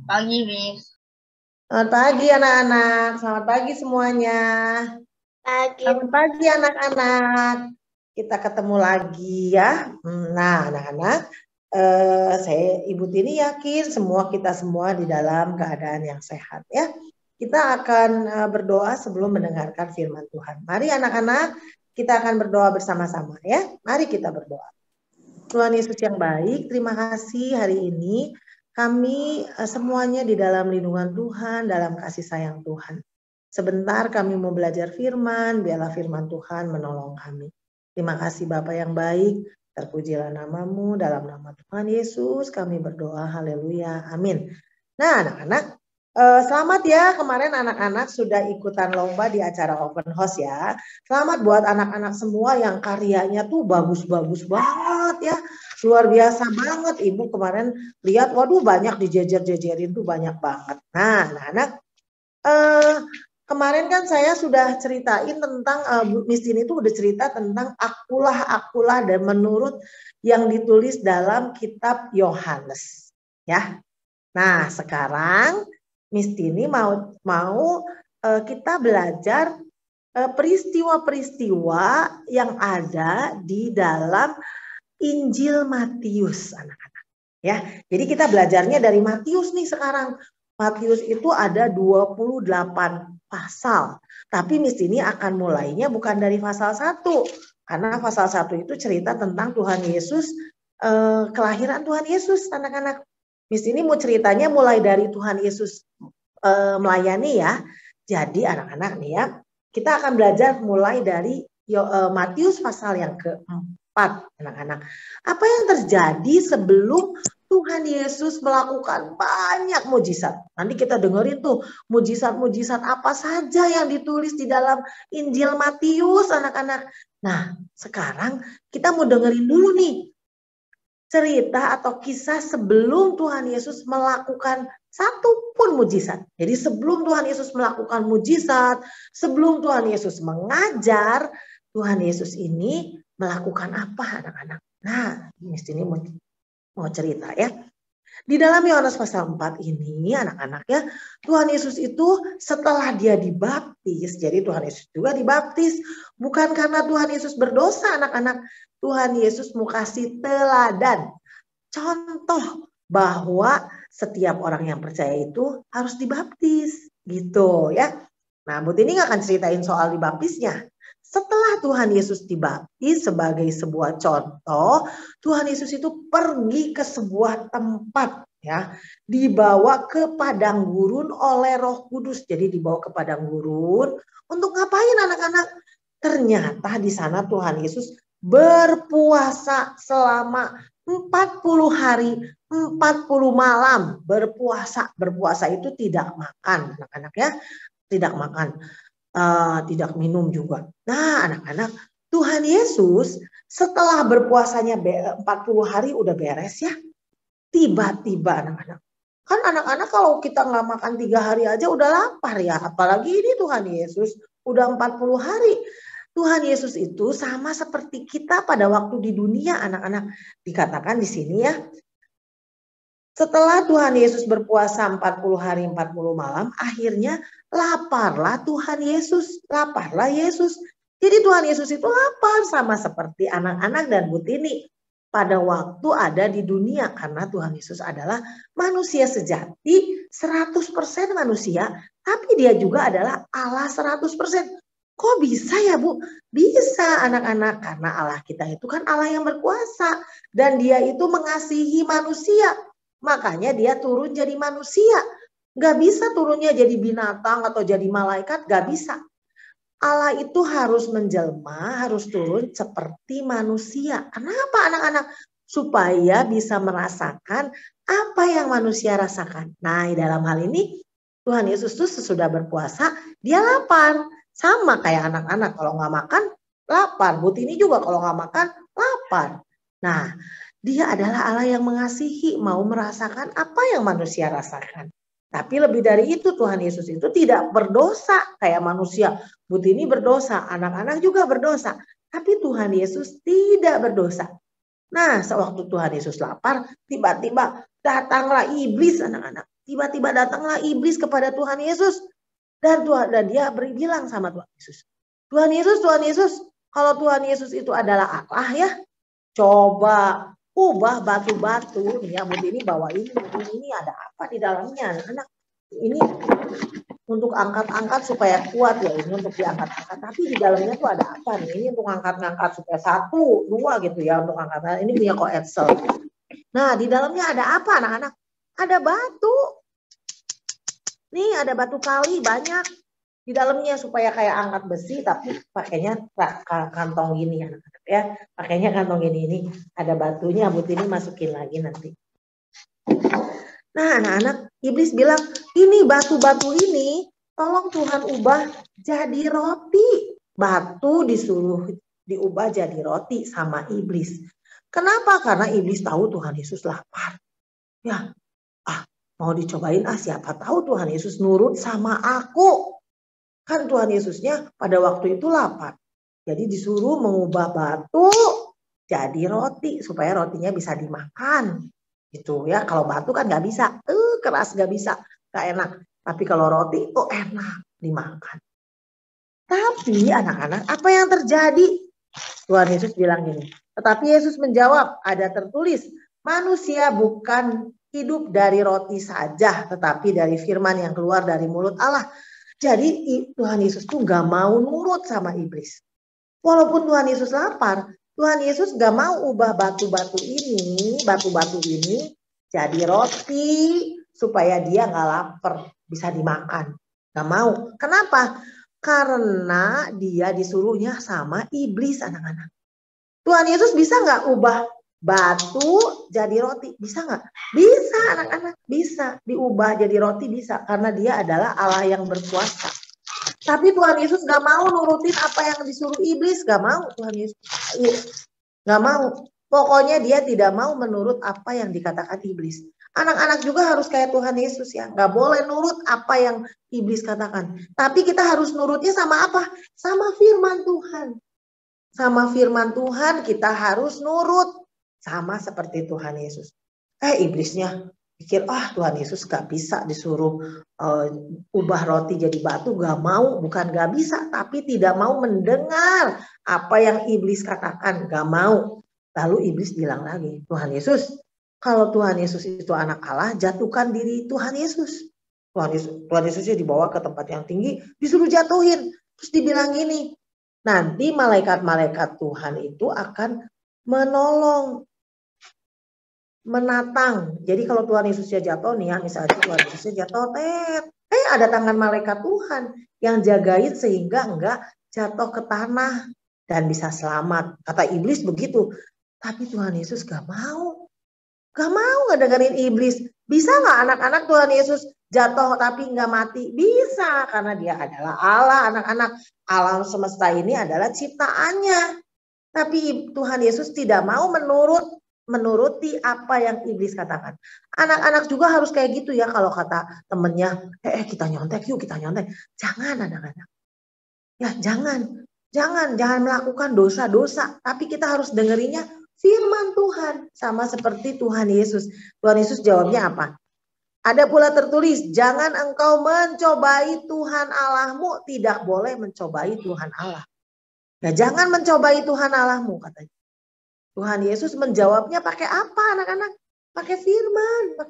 Pagi, Miss. Selamat pagi anak-anak, selamat pagi semuanya. Pagi. Selamat pagi anak-anak. Kita ketemu lagi ya. Nah anak-anak, saya Ibu Tini yakin kita semua di dalam keadaan yang sehat ya. Kita akan berdoa sebelum mendengarkan firman Tuhan. Mari anak-anak, kita akan berdoa bersama-sama ya. Mari kita berdoa. Tuhan Yesus yang baik, terima kasih hari ini kami semuanya di dalam lindungan Tuhan, dalam kasih sayang Tuhan. Sebentar kami mau belajar firman, biarlah firman Tuhan menolong kami. Terima kasih Bapa yang baik, terpujilah namamu, dalam nama Tuhan Yesus kami berdoa, haleluya, amin. Nah anak-anak, selamat ya, kemarin anak-anak sudah ikutan lomba di acara open house ya. Selamat buat anak-anak semua yang karyanya tuh bagus-bagus banget ya. Luar biasa banget. Ibu kemarin lihat, waduh banyak dijejer-jejerin tuh banyak banget. Nah anak-anak, kemarin kan saya sudah ceritain tentang, Miss Tini tuh udah cerita tentang akulah dan menurut yang ditulis dalam kitab Yohanes. Ya. Nah sekarang Miss Tini mau kita belajar peristiwa-peristiwa yang ada di dalam Injil Matius, anak-anak. Ya, jadi kita belajarnya dari Matius nih sekarang. Matius itu ada 28 pasal. Tapi Miss Tini akan mulainya bukan dari pasal 1. Karena pasal 1 itu cerita tentang Tuhan Yesus, kelahiran Tuhan Yesus, anak-anak. Miss Tini mau ceritanya mulai dari Tuhan Yesus melayani ya. Jadi anak-anak nih ya, kita akan belajar mulai dari Matius pasal yang keempat, anak-anak. Apa yang terjadi sebelum Tuhan Yesus melakukan banyak mujizat? Nanti kita dengerin tuh mujizat-mujizat apa saja yang ditulis di dalam Injil Matius, anak-anak. Nah, sekarang kita mau dengerin dulu nih cerita atau kisah sebelum Tuhan Yesus melakukan satu pun mujizat. Jadi sebelum Tuhan Yesus melakukan mujizat, sebelum Tuhan Yesus mengajar, Tuhan Yesus ini melakukan apa, anak-anak? Nah, di sini mau cerita ya. Di dalam Yohanes pasal 4 ini, anak-anak ya, Tuhan Yesus itu setelah dia dibaptis, jadi Tuhan Yesus juga dibaptis, bukan karena Tuhan Yesus berdosa, anak-anak. Tuhan Yesus mau kasih teladan, contoh bahwa setiap orang yang percaya itu harus dibaptis, gitu ya. Nah, Bu Tini nggak akan ceritain soal dibaptisnya. Setelah Tuhan Yesus dibaptis sebagai sebuah contoh, Tuhan Yesus itu pergi ke sebuah tempat ya, dibawa ke padang gurun oleh Roh Kudus. Jadi dibawa ke padang gurun untuk ngapain anak-anak? Ternyata di sana Tuhan Yesus berpuasa selama 40 hari, 40 malam berpuasa. Berpuasa itu tidak makan, anak-anak ya. Tidak makan, tidak minum juga. Nah anak-anak, Tuhan Yesus setelah berpuasanya 40 hari udah beres ya. Tiba-tiba anak-anak. Kan anak-anak kalau kita nggak makan 3 hari aja udah lapar ya. Apalagi ini Tuhan Yesus udah 40 hari. Tuhan Yesus itu sama seperti kita pada waktu di dunia, anak-anak. Dikatakan di sini ya. Setelah Tuhan Yesus berpuasa 40 hari 40 malam, akhirnya laparlah Tuhan Yesus. Laparlah Yesus. Jadi Tuhan Yesus itu lapar sama seperti anak-anak dan Bu Tini pada waktu ada di dunia. Karena Tuhan Yesus adalah manusia sejati, 100% manusia, tapi dia juga adalah Allah 100%. Kok bisa ya Bu? Bisa anak-anak, karena Allah kita itu kan Allah yang berkuasa. Dan dia itu mengasihi manusia. Makanya dia turun jadi manusia. Gak bisa turunnya jadi binatang atau jadi malaikat, gak bisa. Allah itu harus menjelma, harus turun seperti manusia. Kenapa anak-anak? Supaya bisa merasakan apa yang manusia rasakan. Nah dalam hal ini Tuhan Yesus tuh sesudah berpuasa, dia lapar. Sama kayak anak-anak, kalau gak makan, lapar. Bu Tini juga kalau gak makan, lapar. Nah, dia adalah Allah yang mengasihi, mau merasakan apa yang manusia rasakan. Tapi lebih dari itu Tuhan Yesus itu tidak berdosa kayak manusia. Bu Tini berdosa, anak-anak juga berdosa. Tapi Tuhan Yesus tidak berdosa. Nah, sewaktu Tuhan Yesus lapar, tiba-tiba datanglah iblis anak-anak. tiba-tiba datanglah iblis kepada Tuhan Yesus. Dan dia bilang sama Tuhan Yesus. Tuhan Yesus, kalau Tuhan Yesus itu adalah Allah ya, coba ubah batu-batu. Ya, ini bawa ini ada apa di dalamnya? Anak ini untuk angkat-angkat supaya kuat ya, ini untuk diangkat-angkat. Tapi di dalamnya tuh ada apa nih? Ini untuk angkat-angkat supaya 1, 2 gitu ya untuk angkat. Ini punya koetsel. Nah, di dalamnya ada apa anak-anak? Ada batu. Nih ada batu kali banyak di dalamnya supaya kayak angkat besi, tapi pakainya kantong gini anak-anak ya. Pakainya kantong ini ada batunya, ini masukin lagi nanti. Nah anak-anak, iblis bilang, ini batu-batu ini tolong Tuhan ubah jadi roti. Batu disuruh diubah jadi roti sama iblis. Kenapa? Karena iblis tahu Tuhan Yesus lapar. Ya, mau dicobain siapa tahu Tuhan Yesus nurut sama aku. Kan Tuhan Yesusnya pada waktu itu lapar. Jadi disuruh mengubah batu jadi roti supaya rotinya bisa dimakan. Gitu ya, kalau batu kan nggak bisa, keras nggak bisa, nggak enak. Tapi kalau roti itu enak dimakan. Tapi anak-anak, apa yang terjadi? Tuhan Yesus bilang gini. Tetapi Yesus menjawab, ada tertulis, manusia bukan hidup dari roti saja, tetapi dari firman yang keluar dari mulut Allah. Jadi Tuhan Yesus tuh nggak mau nurut sama iblis. Walaupun Tuhan Yesus lapar, Tuhan Yesus gak mau ubah batu-batu ini jadi roti supaya dia gak lapar, bisa dimakan. Gak mau. Kenapa? Karena dia disuruhnya sama iblis anak-anak. Tuhan Yesus bisa gak ubah batu jadi roti? Bisa gak? Bisa anak-anak, bisa. Diubah jadi roti bisa, karena dia adalah Allah yang berkuasa. Tapi Tuhan Yesus gak mau nurutin apa yang disuruh iblis. Gak mau Tuhan Yesus. Gak mau. Pokoknya dia tidak mau menurut apa yang dikatakan iblis. Anak-anak juga harus kayak Tuhan Yesus ya. Gak boleh nurut apa yang iblis katakan. Tapi kita harus nurutnya sama apa? Sama firman Tuhan. Sama firman Tuhan kita harus nurut. Sama seperti Tuhan Yesus. Iblisnya pikir, Tuhan Yesus gak bisa disuruh ubah roti jadi batu, gak mau, bukan gak bisa, tapi tidak mau mendengar apa yang iblis katakan, gak mau. Lalu iblis bilang lagi, Tuhan Yesus, kalau Tuhan Yesus itu anak Allah, jatuhkan diri Tuhan Yesus. Tuhan Yesusnya dibawa ke tempat yang tinggi, disuruh jatuhin. Terus dibilang gini, nanti malaikat-malaikat Tuhan itu akan menolong, menatang. Jadi kalau Tuhan Yesusnya jatuh nih ya, misalnya Tuhan Yesusnya jatuh, ada tangan malaikat Tuhan yang jagain sehingga enggak jatuh ke tanah dan bisa selamat. Kata iblis begitu. Tapi Tuhan Yesus gak mau. Gak mau ngedengerin iblis. Bisa gak anak-anak Tuhan Yesus jatuh tapi gak mati? Bisa, karena dia adalah Allah. Anak-anak, alam semesta ini adalah ciptaannya. Tapi Tuhan Yesus tidak mau menuruti apa yang iblis katakan. Anak-anak juga harus kayak gitu ya. Kalau kata temennya, kita nyontek yuk, kita nyontek. Jangan anak-anak. Ya jangan melakukan dosa-dosa. Tapi kita harus dengerinnya firman Tuhan. Sama seperti Tuhan Yesus. Tuhan Yesus jawabnya apa? Ada pula tertulis, jangan engkau mencobai Tuhan Allahmu. Tidak boleh mencobai Tuhan Allah. Ya jangan mencobai Tuhan Allahmu katanya. Tuhan Yesus menjawabnya pakai apa anak-anak? Pakai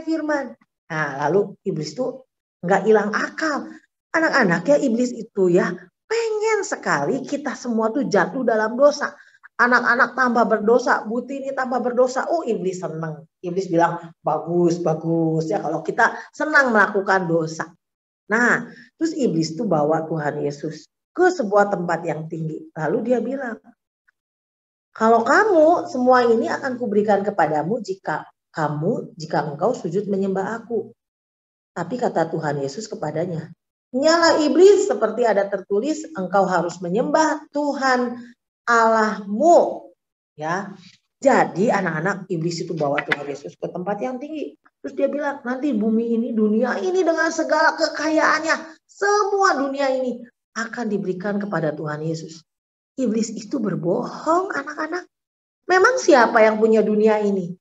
firman. Nah lalu iblis tuh nggak hilang akal. Anak-anak ya, iblis itu ya pengen sekali kita semua tuh jatuh dalam dosa. Anak-anak tambah berdosa, Butini tambah berdosa. Iblis senang. Iblis bilang bagus ya kalau kita senang melakukan dosa. Nah terus iblis tuh bawa Tuhan Yesus ke sebuah tempat yang tinggi. Lalu dia bilang, kalau kamu semua ini akan kuberikan kepadamu jika engkau sujud menyembah aku. Tapi kata Tuhan Yesus kepadanya, nyala iblis, seperti ada tertulis, engkau harus menyembah Tuhan Allahmu. Ya, jadi anak-anak, iblis itu bawa Tuhan Yesus ke tempat yang tinggi. Terus dia bilang, nanti bumi ini, dunia ini dengan segala kekayaannya, semua dunia ini akan diberikan kepada Tuhan Yesus. Iblis itu berbohong anak-anak. Memang siapa yang punya dunia ini?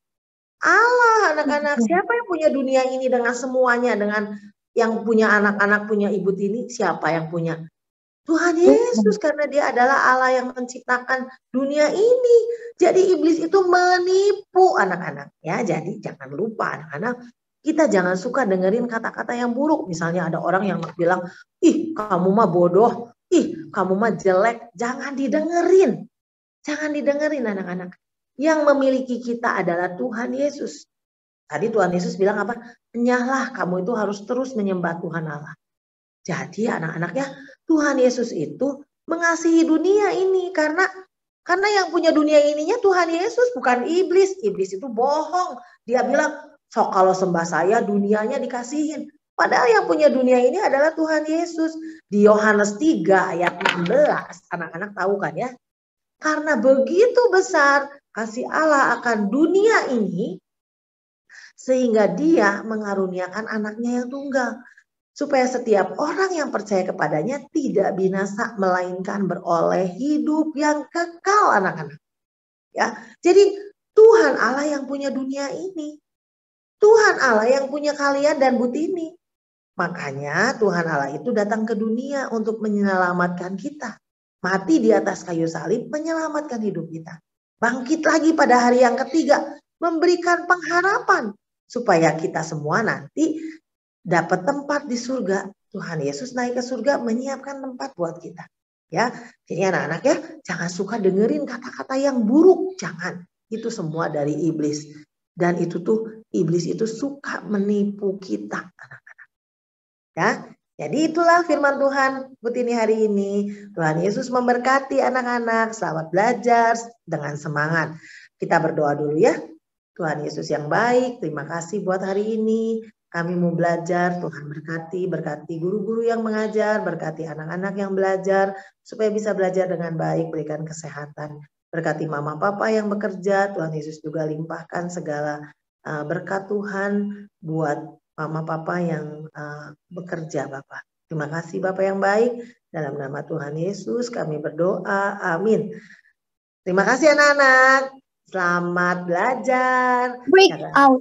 Allah, anak-anak. Siapa yang punya dunia ini dengan semuanya, dengan yang punya anak-anak, punya ibu tini? Siapa yang punya? Tuhan Yesus, karena dia adalah Allah yang menciptakan dunia ini. Jadi iblis itu menipu anak-anak. Ya, jadi jangan lupa anak-anak, kita jangan suka dengerin kata-kata yang buruk. Misalnya ada orang yang bilang, ih kamu mah bodoh, ih kamu mah jelek. Jangan didengerin. Jangan didengerin anak-anak. Yang memiliki kita adalah Tuhan Yesus. Tadi Tuhan Yesus bilang apa? Enyahlah, kamu itu harus terus menyembah Tuhan Allah. Jadi anak-anaknya, Tuhan Yesus itu mengasihi dunia ini karena yang punya dunia ininya Tuhan Yesus, bukan iblis. Iblis itu bohong. Dia bilang, sok kalau sembah saya dunianya dikasihin. Padahal yang punya dunia ini adalah Tuhan Yesus. Di Yohanes 3 ayat 16, anak-anak tahu kan ya? Karena begitu besar kasih Allah akan dunia ini, sehingga dia mengaruniakan anaknya yang tunggal. Supaya setiap orang yang percaya kepadanya tidak binasa, melainkan beroleh hidup yang kekal anak-anak. Ya, jadi Tuhan Allah yang punya dunia ini. Tuhan Allah yang punya kalian dan Butini. Makanya Tuhan Allah itu datang ke dunia untuk menyelamatkan kita. Mati di atas kayu salib menyelamatkan hidup kita. Bangkit lagi pada hari yang ketiga, memberikan pengharapan supaya kita semua nanti dapat tempat di surga. Tuhan Yesus naik ke surga menyiapkan tempat buat kita. Ya, jadi anak-anak ya, jangan suka dengerin kata-kata yang buruk, jangan. Itu semua dari iblis. Dan itu tuh iblis itu suka menipu kita, anak-anak. Ya, jadi itulah firman Tuhan buat ini hari ini. Tuhan Yesus memberkati anak-anak. Selamat belajar dengan semangat. Kita berdoa dulu ya. Tuhan Yesus yang baik, terima kasih buat hari ini. Kami mau belajar, Tuhan berkati guru-guru yang mengajar, berkati anak-anak yang belajar, supaya bisa belajar dengan baik, berikan kesehatan. Berkati mama papa yang bekerja, Tuhan Yesus juga limpahkan segala berkat Tuhan buat mama papa yang bekerja Bapak. Terima kasih Bapak yang baik, dalam nama Tuhan Yesus kami berdoa, amin. Terima kasih anak-anak, selamat belajar. Break out.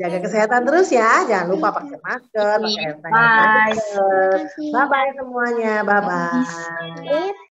Jaga kesehatan terus ya, jangan lupa pakai masker, pakai hand sanitizer. Bye bye semuanya, bye bye.